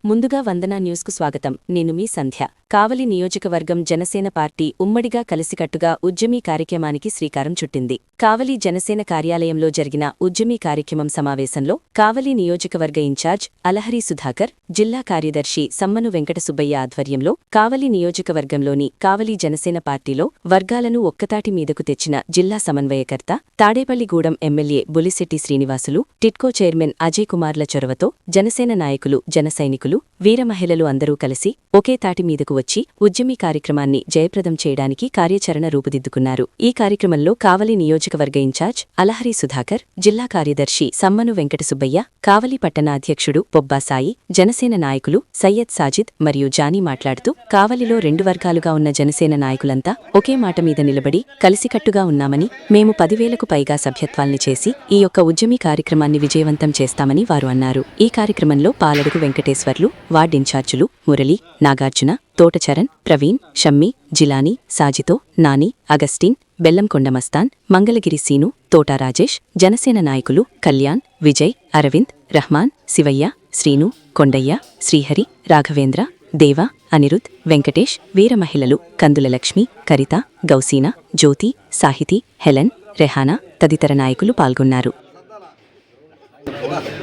ముందుగా వందనా న్యూస్కు స్వాగతం. నేను మీ సంధ్య. కావలి నియోజకవర్గం జనసేన పార్టీ ఉమ్మడిగా కలిసికట్టుగా ఉద్యమీ కార్యక్రమానికి శ్రీకారం చుట్టింది. కావలి జనసేన కార్యాలయంలో జరిగిన ఉద్యమీ కార్యక్రమం సమావేశంలో కావలి నియోజకవర్గ ఇన్ఛార్జ్ అలహరి సుధాకర్, జిల్లా కార్యదర్శి సమ్మను వెంకట సుబ్బయ్య ఆధ్వర్యంలో కావలి నియోజకవర్గంలోని కావలి జనసేన పార్టీలో వర్గాలను ఒక్కతాటి మీదకు తెచ్చిన జిల్లా సమన్వయకర్త, తాడేపల్లిగూడెం ఎమ్మెల్యే బులిశెట్టి శ్రీనివాసులు, టిట్కో చైర్మన్ అజయ్ కుమార్ల చొరవతో జనసేన నాయకులు, జనసైనికులు, వీర మహిళలు అందరూ కలిసి ఒకే తాటి మీదకు వచ్చి ఉద్యమీ కార్యక్రమాన్ని జయప్రదం చేయడానికి కార్యాచరణ రూపుదిద్దుకున్నారు. ఈ కార్యక్రమంలో కావలి నియోజకవర్గ ఇన్ఛార్జ్ అలహరి సుధాకర్, జిల్లా కార్యదర్శి సమ్మను వెంకట సుబ్బయ్య, కావలి పట్టణ అధ్యక్షుడు పొబ్బాసాయి, జనసేన నాయకులు సయ్యద్ సాజిద్ మరియు జానీ మాట్లాడుతూ కావలిలో రెండు వర్గాలుగా ఉన్న జనసేన నాయకులంతా ఒకే మాట మీద నిలబడి కలిసికట్టుగా ఉన్నామని, మేము 10,000కు పైగా సభ్యత్వాల్ని చేసి ఈ యొక్క ఉద్యమీ కార్యక్రమాన్ని విజయవంతం చేస్తామని వారు అన్నారు. ఈ కార్యక్రమంలో పాలడుగు వెంకటేశ్వర్లు, వార్డ్ ఇన్ఛార్జులు మురళి, నాగార్జున, తోటచరణ్, ప్రవీణ్, షమ్మి, జిలానీ, సాజితో, నాని, అగస్టిన్, బెల్లంకొండ మస్తాన్, మంగళగిరి సీను, తోటా రాజేష్, జనసేన నాయకులు కళ్యాణ్, విజయ్, అరవింద్, రహమాన్, శివయ్య, శ్రీను, కొండయ్య, శ్రీహరి, రాఘవేంద్ర, దేవ, అనిరుద్, వెంకటేష్, వీర మహిళలు కందుల లక్ష్మి, కరిత, గౌసీనా, జ్యోతి, సాహితి, హెలెన్, రెహానా తదితర నాయకులు పాల్గొన్నారు.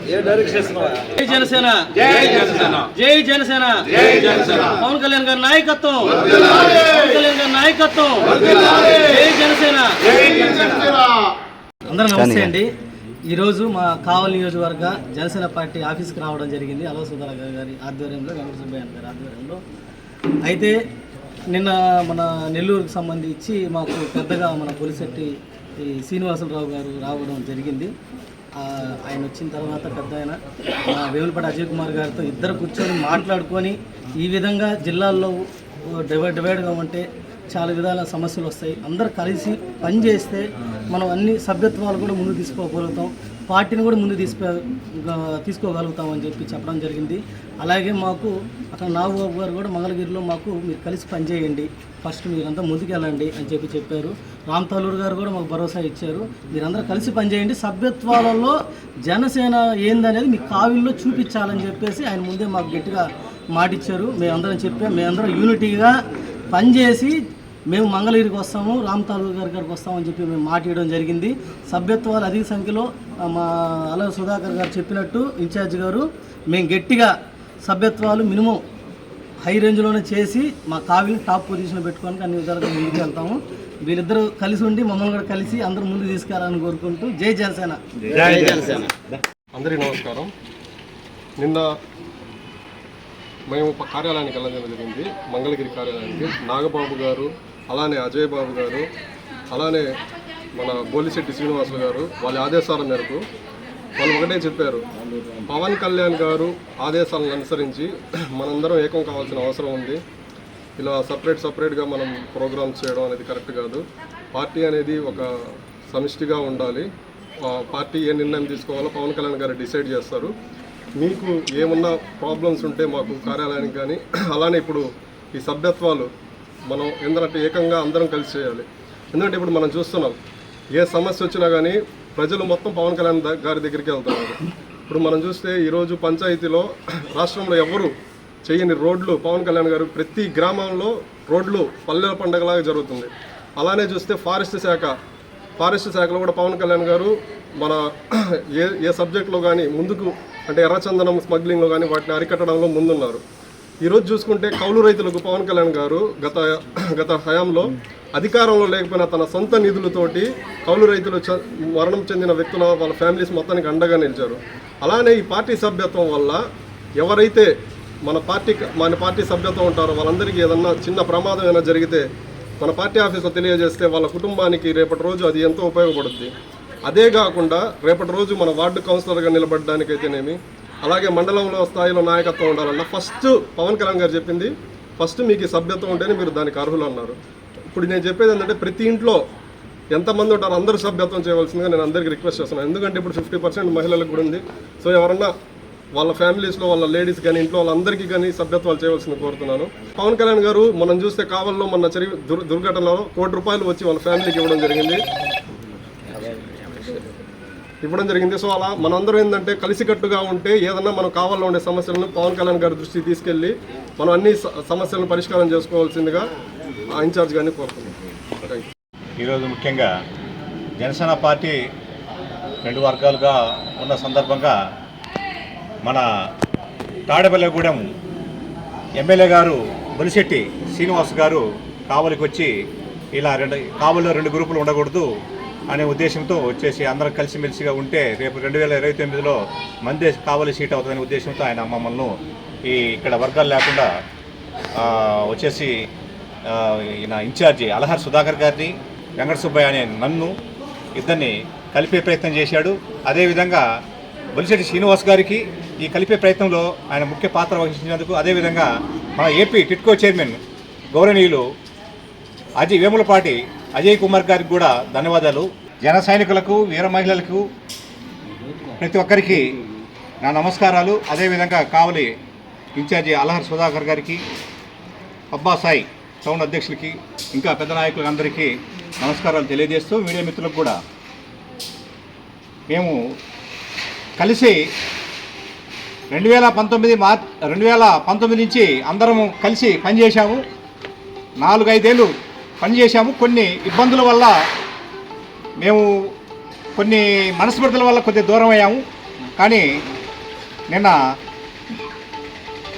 జై జనసేన, జై జనసేన, జై జనసేన, జై జనసేన. పవన్ కళ్యాణ్ గారి నాయకత్వం, పవన్ కళ్యాణ్ గారి నాయకత్వం, జై జనసేన, జై జనసేన. అందరూ నమస్తే అండి. ఈరోజు మా కావలి నియోజకవర్గ జనసేన పార్టీ ఆఫీస్కి రావడం జరిగింది. అలవ సుధాకర్ గారి ఆధ్వర్యంలో, వెంకట సుబ్బయ్య గారి ఆధ్వర్యంలో. అయితే నిన్న మన నెల్లూరుకు సంబంధించి మాకు పెద్దగా మన బులిశెట్టి శ్రీనివాసరావు గారు రావడం జరిగింది. ఆయన వచ్చిన తర్వాత పెద్ద ఆయన వేములపాటి అజయ్ కుమార్ గారితో ఇద్దరు కూర్చొని మాట్లాడుకొని ఈ విధంగా జిల్లాల్లో డివైడ్గా ఉంటే చాలా విధాల సమస్యలు వస్తాయి. అందరు కలిసి పనిచేస్తే మనం అన్ని సభ్యత్వాలు కూడా ముందు తీసుకోగలుగుతాం, పార్టీని కూడా ముందు తీసుకోగలుగుతాం అని చెప్పి చెప్పడం జరిగింది. అలాగే మాకు అక్కడ నాగబాబు గారు కూడా మంగళగిరిలో మాకు మీరు కలిసి పనిచేయండి, ఫస్ట్ మీరంతా ముందుకెళ్ళండి అని చెప్పారు. రామ్ తాలూరు గారు కూడా మాకు భరోసా ఇచ్చారు, మీరందరూ కలిసి పనిచేయండి, సభ్యత్వాలలో జనసేన ఏందనేది మీ కావిల్లో చూపించాలని చెప్పేసి ఆయన ముందే మాకు గట్టిగా మాటిచ్చారు. మేమందరం యూనిటీగా పనిచేసి మేము మంగళగిరికి వస్తాము, రామ్ తాలూరు గారికి వస్తామని చెప్పి మేము మాట్లాడడం జరిగింది. సభ్యత్వాలు అధిక సంఖ్యలో మా అలవ సుధాకర్ గారు చెప్పినట్టు ఇన్ఛార్జ్ గారు మేము గట్టిగా సభ్యత్వాలు మినిమం హై రేంజ్లోనే చేసి మా కావిని టాప్ పొజిషన్ పెట్టుకోవడానికి అన్ని విధాలుగా ముందుకు వెళ్తాము. వీళ్ళిద్దరూ కలిసి ఉండి మమ్మల్ని కూడా కలిసి అందరూ ముందు తీసుకెళ్లాలని కోరుకుంటూ జై జనసేన, జై జనసేన. అందరికీ నమస్కారం. నిన్న మేము కార్యాలయానికి వెళ్ళడం జరిగింది, మంగళగిరి కార్యాలయానికి. నాగబాబు గారు, అలానే అజయ్ బాబు గారు, అలానే మన బోలిశెట్టి శ్రీనివాసులు గారు వాళ్ళ ఆదేశాల మేరకు వాళ్ళు ఒకటే చెప్పారు, పవన్ కళ్యాణ్ గారు ఆదేశాలను అనుసరించి మనందరం ఏకం కావాల్సిన అవసరం ఉంది. ఇలా సపరేట్గా మనం ప్రోగ్రామ్స్ చేయడం అనేది కరెక్ట్ కాదు. పార్టీ అనేది ఒక సమిష్టిగా ఉండాలి. పార్టీ ఏ నిర్ణయం తీసుకోవాలో పవన్ కళ్యాణ్ గారు డిసైడ్ చేస్తారు. మీకు ఏమన్నా ప్రాబ్లమ్స్ ఉంటే మాకు కార్యాలయానికి కానీ, అలానే ఇప్పుడు ఈ సభ్యత్వాలు మనం ఏంటంటే ఏకంగా అందరం కలిసి చేయాలి. ఎందుకంటే ఇప్పుడు మనం చూస్తున్నాం, ఏ సమస్య వచ్చినా కానీ ప్రజలు మొత్తం పవన్ కళ్యాణ్ గారి దగ్గరికి వెళ్తున్నారు. ఇప్పుడు మనం చూస్తే ఈరోజు పంచాయతీలో రాష్ట్రంలో ఎవరు చేయని రోడ్లు పవన్ కళ్యాణ్ గారు, ప్రతి గ్రామంలో రోడ్లు పల్లెల పండగలాగా జరుగుతుంది. అలానే చూస్తే ఫారెస్ట్ శాఖలో కూడా పవన్ కళ్యాణ్ గారు మన ఏ సబ్జెక్టులో కానీ ముందుకు, అంటే ఎర్రచందనం స్మగ్లింగ్లో కానీ వాటిని అరికట్టడంలో ముందున్నారు. ఈరోజు చూసుకుంటే కౌలు రైతులకు పవన్ కళ్యాణ్ గారు గత హయాంలో అధికారంలో లేకపోయినా తన సొంత నిధులతోటి కౌలు రైతులు మరణం చెందిన వ్యక్తుల వాళ్ళ ఫ్యామిలీస్ మొత్తానికి అండగా నిలిచారు. అలానే ఈ పార్టీ సభ్యత్వం వల్ల ఎవరైతే మన పార్టీ సభ్యత్వం ఉంటారో వాళ్ళందరికీ ఏదన్నా చిన్న ప్రమాదం ఏమైనా జరిగితే మన పార్టీ ఆఫీస్లో తెలియజేస్తే వాళ్ళ కుటుంబానికి రేపటి రోజు అది ఎంతో ఉపయోగపడుతుంది. అదే కాకుండా రేపటి రోజు మన వార్డు కౌన్సిలర్గా నిలబడడానికైతేనేమి, అలాగే మండలంలో స్థాయిలో నాయకత్వం ఉండాలన్నా ఫస్ట్ పవన్ కళ్యాణ్ గారు చెప్పింది, ఫస్ట్ మీకు ఈ సభ్యత్వం ఉంటేనే మీరు దానికి అర్హులు అన్నారు. ఇప్పుడు నేను చెప్పేది ఏంటంటే, ప్రతి ఇంట్లో ఎంతమంది ఉంటారో అందరూ సభ్యత్వం చేయవలసిందిగా నేను అందరికీ రిక్వెస్ట్ చేస్తున్నాను. ఎందుకంటే ఇప్పుడు 50% మహిళలకు కూడా ఉంది. సో ఎవరన్నా వాళ్ళ ఫ్యామిలీస్లో వాళ్ళ లేడీస్ కానీ ఇంట్లో వాళ్ళందరికీ కానీ సభ్యత్వాలు చేయవలసింది కోరుతున్నాను. పవన్ కళ్యాణ్ గారు మనం చూస్తే కావల్లో మొన్న దుర్ఘటనలో ₹1 కోటి వచ్చి వాళ్ళ ఫ్యామిలీకి ఇవ్వడం జరిగింది. ఇవ్వడం జరిగింది. సో అలా మనందరం ఏంటంటే కలిసికట్టుగా ఉంటే ఏదన్నా మనం కావాలో ఉండే సమస్యలను పవన్ కళ్యాణ్ గారి దృష్టికి తీసుకెళ్ళి మనం అన్ని సమస్యలను పరిష్కారం చేసుకోవాల్సిందిగా ఆ ఇన్ఛార్జ్ గారిని కోరుతున్నాం. ఈరోజు ముఖ్యంగా జనసేన పార్టీ 2 వర్గాలుగా ఉన్న సందర్భంగా మన తాడేపల్లిగూడెం ఎమ్మెల్యే గారు బొలిశెట్టి శ్రీనివాస్ గారు కావలికి వచ్చి ఇలా కావలిలో 2 గ్రూపులు ఉండకూడదు అనే ఉద్దేశంతో వచ్చేసి అందరం కలిసిమెలిసిగా ఉంటే రేపు 2029లో మందే కావలి సీట్ అవుతుందనే ఉద్దేశంతో ఆయన మమ్మల్ని ఇక్కడ వర్గాలు లేకుండా వచ్చేసి ఈయన ఇన్ఛార్జి అలహార్ సుధాకర్ గారిని వెంకట సుబ్బయ్య అనే నన్ను ఇద్దరిని కలిపే ప్రయత్నం చేశాడు. అదేవిధంగా బొలిశెట్టి శ్రీనివాస్ గారికి ఈ కలిపే ప్రయత్నంలో ఆయన ముఖ్య పాత్ర వహించినందుకు, అదేవిధంగా మన ఏపీ టిట్కో చైర్మన్ గౌరవనీయులు వేములపాటి అజయ్ కుమార్ గారికి కూడా ధన్యవాదాలు. జన సైనికులకు, వీర మహిళలకు ప్రతి ఒక్కరికి నా నమస్కారాలు. అదేవిధంగా కావలి ఇన్ఛార్జి అలహర్ సుధాకర్ గారికి, అబ్బా సాయి టౌన్ అధ్యక్షులకి, ఇంకా పెద్ద నాయకులకు అందరికీ నమస్కారాలు తెలియజేస్తూ, మీడియా మిత్రులకు కూడా మేము కలిసి 2019 నుంచి అందరము కలిసి పనిచేశాము. 4-5 ఏళ్ళు పనిచేశాము. కొన్ని ఇబ్బందుల వల్ల మేము కొన్ని మనస్పర్ధల వల్ల కొద్దిగా దూరం అయ్యాము. కానీ నిన్న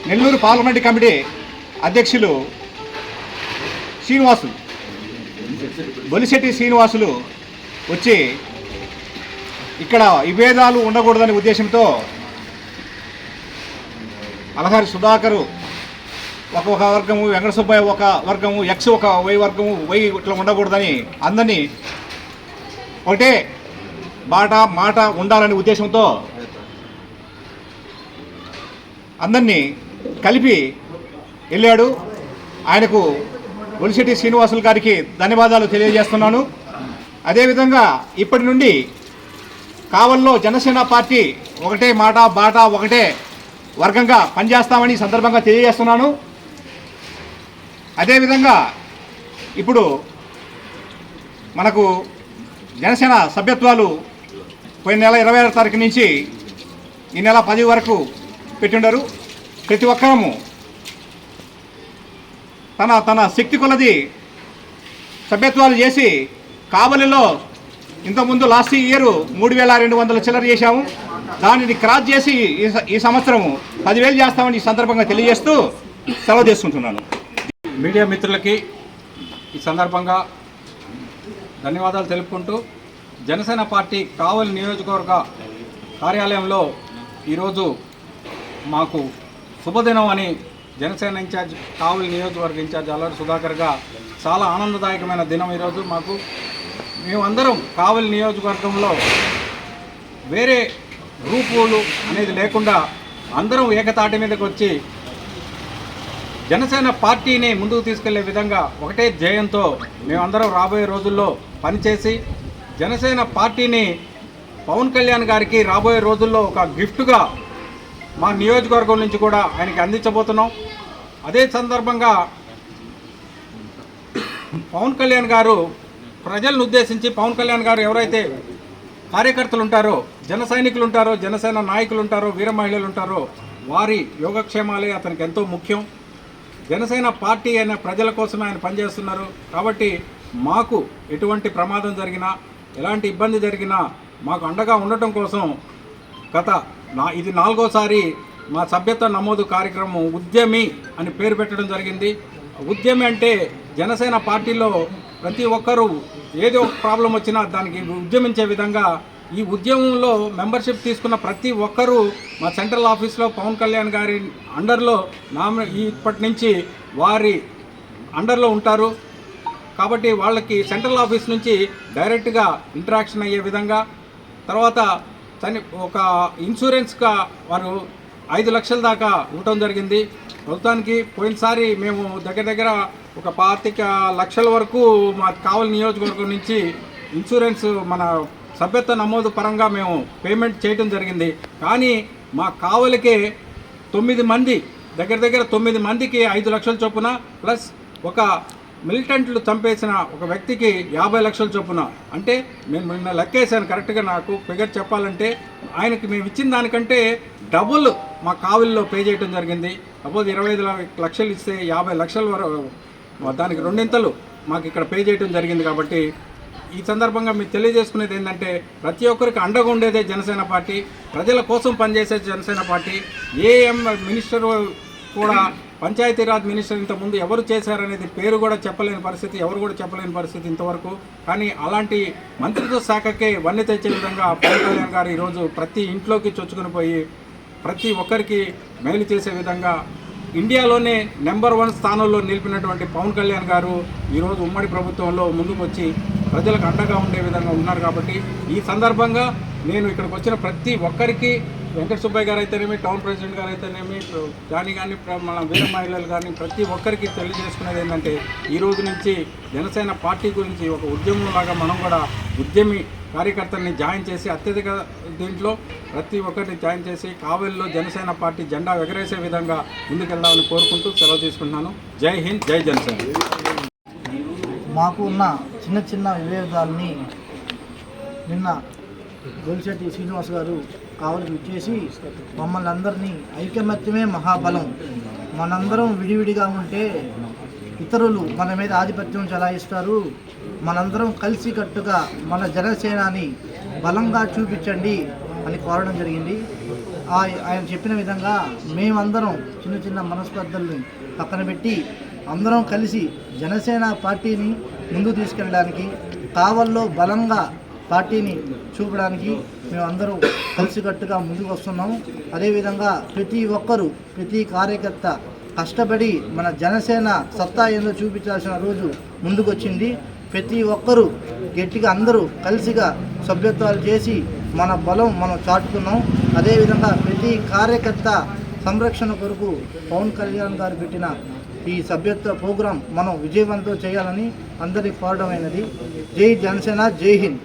నెల్లూరు పార్లమెంట్ కమిటీ అధ్యక్షులు బొలిశెట్టి శ్రీనివాసులు వచ్చి ఇక్కడ విభేదాలు ఉండకూడదనే ఉద్దేశంతో అలహారి సుధాకరు ఒక వర్గము, వెంకట సుబ్బయ్య ఒక వర్గము, ఎక్స్ ఒక వై వర్గము, వై ఇట్లా ఉండకూడదని అందరినీ ఒకటే మాట ఉండాలనే ఉద్దేశంతో అందరినీ కలిపి వెళ్ళాడు. ఆయనకు బొలిశెట్టి శ్రీనివాసులు గారికి ధన్యవాదాలు తెలియజేస్తున్నాను. అదేవిధంగా ఇప్పటి నుండి కావలిలో జనసేన పార్టీ ఒకటే బాట ఒకటే వర్గంగా పనిచేస్తామని సందర్భంగా తెలియజేస్తున్నాను. అదేవిధంగా ఇప్పుడు మనకు జనసేన సభ్యత్వాలు పోయిన నెల 26వ తారీఖు నుంచి ఈ నెల 10 వరకు పెట్టిండారు. ప్రతి ఒక్కరము తన శక్తి కొలది సభ్యత్వాలు చేసి కావలిలో ఇంతకుముందు లాస్ట్ ఇయర్ 3,200 చిల్లర చేశాము. దానిని క్రాస్ చేసి ఈ సంవత్సరము 10,000 చేస్తామని ఈ సందర్భంగా తెలియజేస్తూ సెలవు తీసుకుంటున్నాను. మీడియా మిత్రులకి ఈ సందర్భంగా ధన్యవాదాలు తెలుపుకుంటూ, జనసేన పార్టీ కావలి నియోజకవర్గ కార్యాలయంలో ఈరోజు మాకు శుభదినం అని జనసేన ఇన్ఛార్జ్ కావలి నియోజకవర్గ ఇన్ఛార్జ్ అల్లరి సుధాకర్గా చాలా ఆనందదాయకమైన దినం ఈరోజు మాకు. మేమందరం కావలి నియోజకవర్గంలో వేరే గ్రూపులు అనేది లేకుండా అందరం ఏకతాటి మీదకి వచ్చి జనసేన పార్టీని ముందుకు తీసుకెళ్లే విధంగా ఒకటే ధ్యేయంతో మేమందరం రాబోయే రోజుల్లో పనిచేసి జనసేన పార్టీని పవన్ కళ్యాణ్ గారికి రాబోయే రోజుల్లో ఒక గిఫ్ట్గా మా నియోజకవర్గం నుంచి కూడా ఆయనకి అందించబోతున్నాం. అదే సందర్భంగా పవన్ కళ్యాణ్ గారు ప్రజలను ఉద్దేశించి, పవన్ కళ్యాణ్ గారు ఎవరైతే కార్యకర్తలు ఉంటారో, జన సైనికులు ఉంటారో, జనసేన నాయకులు ఉంటారో, వీర మహిళలు ఉంటారో, వారి యోగక్షేమాలే అతనికి ఎంతో ముఖ్యం. జనసేన పార్టీ అయిన ప్రజల కోసమే ఆయన పనిచేస్తున్నారు. కాబట్టి మాకు ఎటువంటి ప్రమాదం జరిగినా, ఎలాంటి ఇబ్బంది జరిగినా మాకు అండగా ఉండటం కోసం ఇది 4వసారి మా సభ్యత్వ నమోదు కార్యక్రమం ఉద్యమి అని పేరు పెట్టడం జరిగింది. ఉద్యమి అంటే జనసేన పార్టీలో ప్రతి ఒక్కరూ ఏదో ఒక ప్రాబ్లం వచ్చినా దానికి ఉద్యమించే విధంగా ఈ ఉద్యమంలో మెంబర్షిప్ తీసుకున్న ప్రతి ఒక్కరూ మా సెంట్రల్ ఆఫీస్లో పవన్ కళ్యాణ్ గారి అండర్లో ఇప్పటి నుంచి వారి అండర్లో ఉంటారు. కాబట్టి వాళ్ళకి సెంట్రల్ ఆఫీస్ నుంచి డైరెక్ట్గా ఇంటరాక్షన్ అయ్యే విధంగా, తర్వాత ఒక ఇన్సూరెన్స్గా వారు 5 లక్షల దాకా ఇవ్వటం జరిగింది. మొత్తానికి పోయినసారి మేము దగ్గర ఒక 25 లక్షల వరకు మా కావలి నియోజకవర్గం నుంచి ఇన్సూరెన్స్ మన సభ్యత్వ నమోదు పరంగా మేము పేమెంట్ చేయడం జరిగింది. కానీ మా కావలికే 9 మంది దగ్గర 9 మందికి 5 లక్షల చొప్పున ప్లస్ ఒక మిలిటెంట్లు చంపేసిన ఒక వ్యక్తికి 50 లక్షల చొప్పున, అంటే మేము నిన్న లెక్కేసాను కరెక్ట్గా, నాకు ఫిగర్ చెప్పాలంటే ఆయనకి మేము ఇచ్చిన దానికంటే డబుల్ మా కావిల్లో పే చేయడం జరిగింది. సపోజ్ 25 లక్షలు ఇస్తే 50 లక్షల వరకు దానికి రెండింతలు మాకు ఇక్కడ పే చేయడం జరిగింది. కాబట్టి ఈ సందర్భంగా మీకు తెలియజేసుకునేది ఏంటంటే ప్రతి ఒక్కరికి అండగా ఉండేదే జనసేన పార్టీ, ప్రజల కోసం పనిచేసే జనసేన పార్టీ. మినిస్టర్ కూడా పంచాయతీరాజ్ మినిస్టర్ ఇంతకుముందు ఎవరు చేశారనేది పేరు కూడా చెప్పలేని పరిస్థితి, ఎవరు కూడా చెప్పలేని పరిస్థితి ఇంతవరకు. కానీ అలాంటి మంత్రిత్వ శాఖకే వన్నె తెచ్చే విధంగా పవన్ కళ్యాణ్ గారు ఈరోజు ప్రతి ఇంట్లోకి చొచ్చుకుని పోయి ప్రతి ఒక్కరికి మేలు చేసే విధంగా ఇండియాలోనే నెంబర్ 1 స్థానంలో నిలిపినటువంటి పవన్ కళ్యాణ్ గారు ఈరోజు ఉమ్మడి ప్రభుత్వంలో ముందుకు వచ్చి ప్రజలకు అండగా ఉండే విధంగా ఉన్నారు. కాబట్టి ఈ సందర్భంగా నేను ఇక్కడికి వచ్చిన ప్రతి ఒక్కరికి, వెంకట సుబ్బయ్య గారు అయితేనేమి, టౌన్ ప్రెసిడెంట్ గారు అయితేనేమి, కానీ మన వీర మహిళలు కానీ ప్రతి ఒక్కరికి తెలియజేసుకునేది ఏంటంటే ఈ రోజు నుంచి జనసేన పార్టీ గురించి ఒక ఉద్యమంలాగా మనం కూడా ఉద్యమి కార్యకర్తల్ని జాయిన్ చేసి అత్యధిక దీంట్లో ప్రతి ఒక్కరిని జాయిన్ చేసి కావలిలో జనసేన పార్టీ జెండా ఎగరేసే విధంగా ముందుకెళ్దామని కోరుకుంటూ సెలవు తీసుకుంటున్నాను. జై హింద్, జై జనసేన. మాకు ఉన్న చిన్న చిన్న విభేదాలని నిన్న గొలిశెట్టి శ్రీనివాస్ గారు కావలికి ఇచ్చేసి మమ్మల్ని అందరినీ ఐకమత్యమే మహాబలం, మనందరం విడివిడిగా ఉంటే ఇతరులు మన మీద ఆధిపత్యం చెలాయిస్తారు, మనందరం కలిసికట్టుగా మన జనసేనాని బలంగా చూపించండి అని కోరడం జరిగింది. ఆయన చెప్పిన విధంగా మేమందరం చిన్న చిన్న మనస్పర్ధల్ని పక్కన పెట్టి అందరం కలిసి జనసేన పార్టీని ముందుకు తీసుకెళ్ళడానికి, కావల్లో బలంగా పార్టీని చూపడానికి మేమందరూ కలిసికట్టుగా ముందుకు వస్తున్నాం. అదేవిధంగా ప్రతి ఒక్కరూ, ప్రతి కార్యకర్త కష్టపడి మన జనసేన సత్తా ఏందో చూపించాల్సిన రోజు ముందుకొచ్చింది. ప్రతి ఒక్కరూ గట్టిగా అందరూ కలిసిగా సభ్యత్వాలు చేసి మన బలం మనం చాటుకున్నాం. అదేవిధంగా ప్రతి కార్యకర్త సంరక్షణ కొరకు పవన్ కళ్యాణ్ గారు పెట్టిన ఈ సభ్యత్వ ప్రోగ్రాం మనం విజయవంతం చేయాలని అందరికీ కోరడమైనది. జై జనసేన, జై హింద్.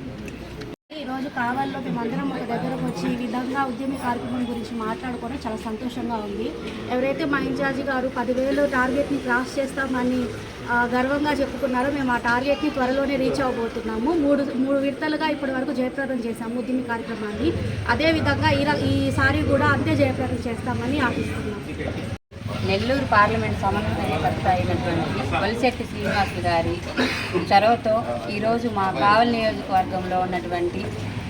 ఈరోజు కావల్లో మేమందరం ఒక దగ్గరకు వచ్చి ఈ విధంగా ఉద్యమ కార్యక్రమం గురించి మాట్లాడుకోవడం చాలా సంతోషంగా ఉంది. ఎవరైతే మా ఇన్ఛార్జి గారు 10,000 టార్గెట్ని క్రాస్ చేస్తామని గర్వంగా చెప్పుకున్నారో మేము ఆ టార్గెట్ని త్వరలోనే రీచ్ అవ్వబోతున్నాము. మూడు విడతలుగా ఇప్పటి వరకు జయప్రదం చేశాము ఉద్యమ కార్యక్రమాన్ని. అదేవిధంగా ఈసారి కూడా అంతే జయప్రదం చేస్తామని ఆశిస్తున్నాము. నెల్లూరు పార్లమెంట్ సమన్వయకర్త అయినటువంటి గొలిశెట్టి శ్రీనివాస్ గారి చొరవతో ఈరోజు మా కావలి నియోజకవర్గంలో ఉన్నటువంటి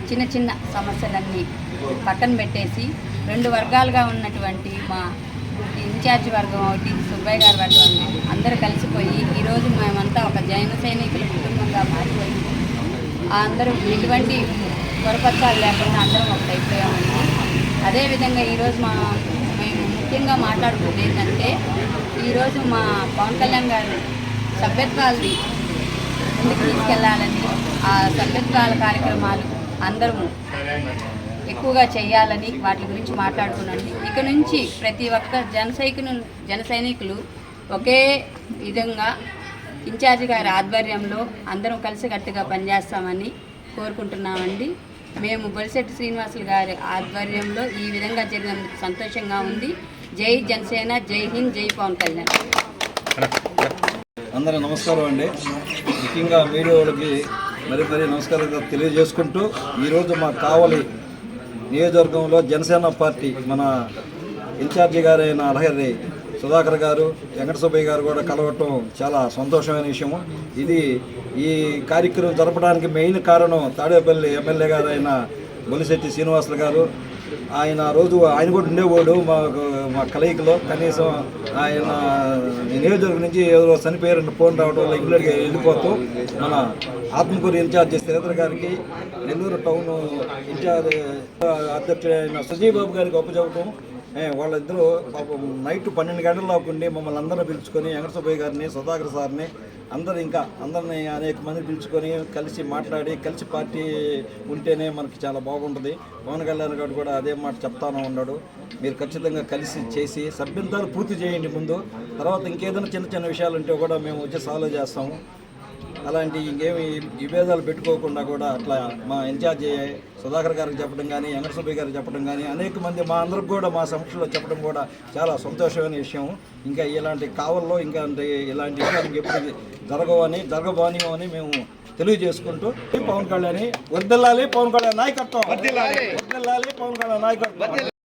చిన్న చిన్న సమస్యలన్నీ పక్కన పెట్టేసి 2 వర్గాలుగా ఉన్నటువంటి మా ఇన్ఛార్జి వర్గం ఒకటి, సుబ్బయ్య గారి వర్గం అందరూ కలిసిపోయి ఈరోజు మేమంతా ఒక జైన సైనికుల కుటుంబంగా మారిపోయి అందరూ ఎటువంటి పొరపచ్చాలు లేకుండా అందరం ఒకటైపోయామండి. అదేవిధంగా ఈరోజు మేము ముఖ్యంగా మాట్లాడుకునేది ఏంటంటే ఈరోజు మా పవన్ కళ్యాణ్ గారు సభ్యత్వాలని ముందుకు తీసుకెళ్లాలని, ఆ సభ్యత్వాల కార్యక్రమాలు అందరము ఎక్కువగా చేయాలని వాటి గురించి మాట్లాడుకున్నాండి. ఇక నుంచి ప్రతి ఒక్క జన సైనికులు ఒకే విధంగా ఇన్ఛార్జి గారి ఆధ్వర్యంలో అందరం కలిసికట్టుగా పనిచేస్తామని కోరుకుంటున్నామండి. మేము బొలిశెట్టి శ్రీనివాసులు గారి ఆధ్వర్యంలో ఈ విధంగా జరిగినందుకు సంతోషంగా ఉంది. జై జనసేన, జై హింద్, జై పవన్ కళ్యాణ్. అందరూ నమస్కారం అండి. ముఖ్యంగా మీడియా వాళ్ళకి మరీ నమస్కారం తెలియజేసుకుంటూ ఈరోజు మా కావలి నియోజకవర్గంలో జనసేన పార్టీ మన ఇన్ఛార్జి గారైన అలహరి సుధాకర్ గారు, వెంకట సుబ్బయ్య గారు కూడా కలవటం చాలా సంతోషమైన విషయము. ఈ కార్యక్రమం జరపడానికి మెయిన్ కారణం తాడేపల్లి ఎమ్మెల్యే గారు అయిన బొలిశెట్టి శ్రీనివాసులు గారు. ఆయన కూడా ఉండేవాడు మా కలయికలో. కనీసం ఆయన నియోజకవర్గం నుంచి ఏదో చనిపోయారని ఫోన్ రావడం వల్ల ఇమ్మీడియట్గా వెళ్ళిపోతూ మన ఆత్మకూరు ఇన్ఛార్జి శ్రీధర్ గారికి, నెల్లూరు టౌన్ ఇన్ఛార్జ్ అధ్యక్షుడైన సుజయ్ బాబు గారికి ఒప్పచెప్పడం, వాళ్ళిద్దరూ పాపం నైట్ 12 గంటల దాకా ఉండి మమ్మల్ని అందరినీ పిలుచుకొని, వెంకట సుబ్బయ్య గారిని, సుధాకర్ సార్ని అందరినీ అనేక మంది పిలుచుకొని కలిసి మాట్లాడి కలిసి పార్టీ ఉంటేనే మనకి చాలా బాగుంటుంది. పవన్ కళ్యాణ్ గారు కూడా అదే మాట చెప్తాను ఉన్నాడు. మీరు ఖచ్చితంగా కలిసి చేసి సభ్యత్వాలు పూర్తి చేయండి ముందు, తర్వాత ఇంకేదైనా చిన్న చిన్న విషయాలు ఉంటే కూడా మేము వచ్చి సాల్వ్ చేస్తాము. అలాంటి ఇంకేమి విభేదాలు పెట్టుకోకుండా కూడా అట్లా మా ఇన్ఛార్జి సుధాకర్ గారికి చెప్పడం కానీ వెంకటసుబ్బయ్య గారికి చెప్పడం కానీ అనేక మంది మా అందరికి కూడా మా సమక్షంలో చెప్పడం కూడా చాలా సంతోషమైన విషయం. ఇంకా ఇలాంటి కావల్లో ఇంకా ఇలాంటి విషయాలు ఎప్పుడు జరగబోని మేము తెలియజేసుకుంటూ పవన్ కళ్యాణ్ వర్ధిల్లాలి, పవన్ కళ్యాణ్ నాయకత్వం వర్ధిల్లాలి, పవన్ కళ్యాణ్ నాయకత్వం.